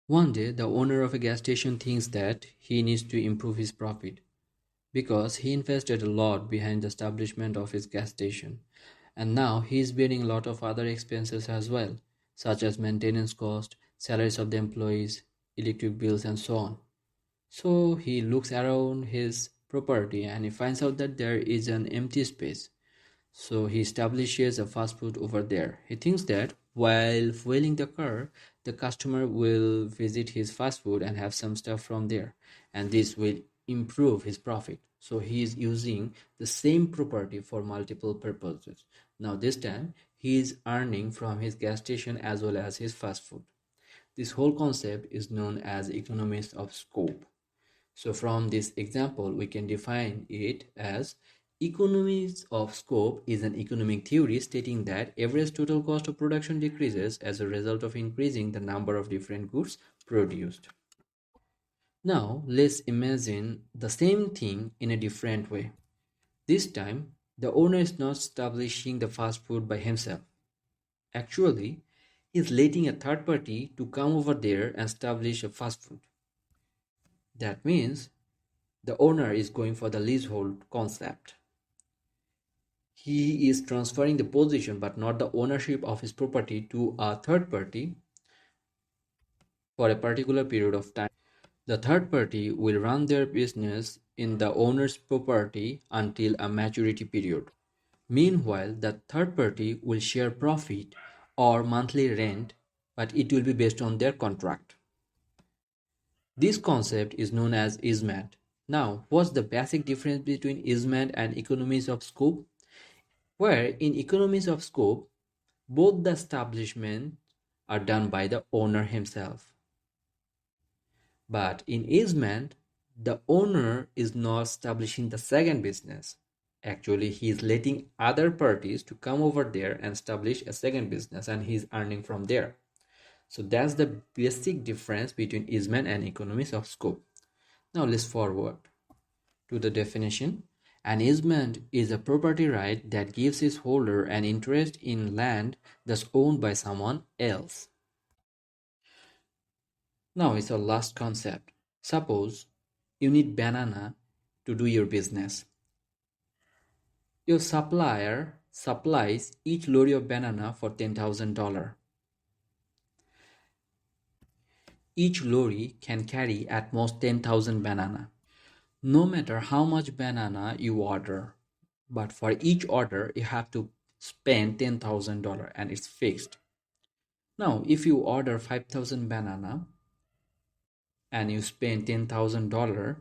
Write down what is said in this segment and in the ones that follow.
One day, the owner of a gas station thinks that he needs to improve his profit because he invested a lot behind the establishment of his gas station. And now he is bearing a lot of other expenses as well, such as maintenance cost, salaries of the employees, electric bills, and so on. So he looks around his property and he finds out that there is an empty space. So he establishes a fast food over there. He thinks that while fueling the car, the customer will visit his fast food and have some stuff from there, and this will improve his profit. So he is using the same property for multiple purposes. Now, this time he is earning from his gas station as well as his fast food. This whole concept is known as economies of scope. So from this example, we can define it as economies of scope is an economic theory stating that average total cost of production decreases as a result of increasing the number of different goods produced. Now, let's imagine the same thing in a different way. This time, the owner is not establishing the fast food by himself. Actually, he is letting a third party to come over there and establish a fast food. That means the owner is going for the leasehold concept. He is transferring the possession but not the ownership of his property to a third party for a particular period of time. The third party will run their business in the owner's property until a maturity period. Meanwhile, the third party will share profit or monthly rent, but it will be based on their contract. This concept is known as easement. Now, what's the basic difference between easement and economies of scope? Where in economies of scope, both the establishments are done by the owner himself. But in easement, the owner is not establishing the second business. Actually, he is letting other parties to come over there and establish a second business and he is earning from there. So that's the basic difference between easement and economies of scope. Now let's forward to the definition. An easement is a property right that gives its holder an interest in land that's owned by someone else. Now it's our last concept. Suppose you need banana to do your business. Your supplier supplies each lorry of banana for $10,000. Each lorry can carry at most 10,000 banana. No matter how much banana you order, but for each order you have to spend $10,000 and it's fixed. Now, if you order 5,000 banana and you spend $10,000,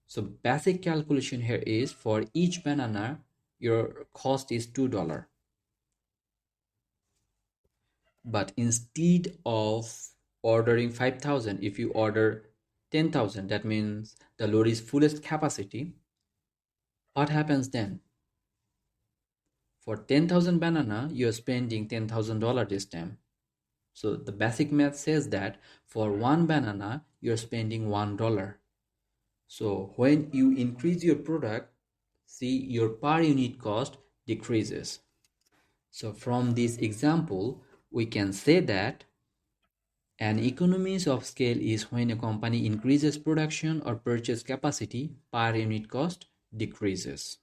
so basic calculation here is for each banana your cost is $2. But instead of ordering 5,000, if you order 10,000, that means the lorry's fullest capacity, what happens then? For 10,000 banana, you're spending $10,000 this time. So the basic math says that for one banana, you're spending $1. So when you increase your product, see your per unit cost decreases. So from this example, we can say that an economies of scale is when a company increases production or purchase capacity, per unit cost decreases.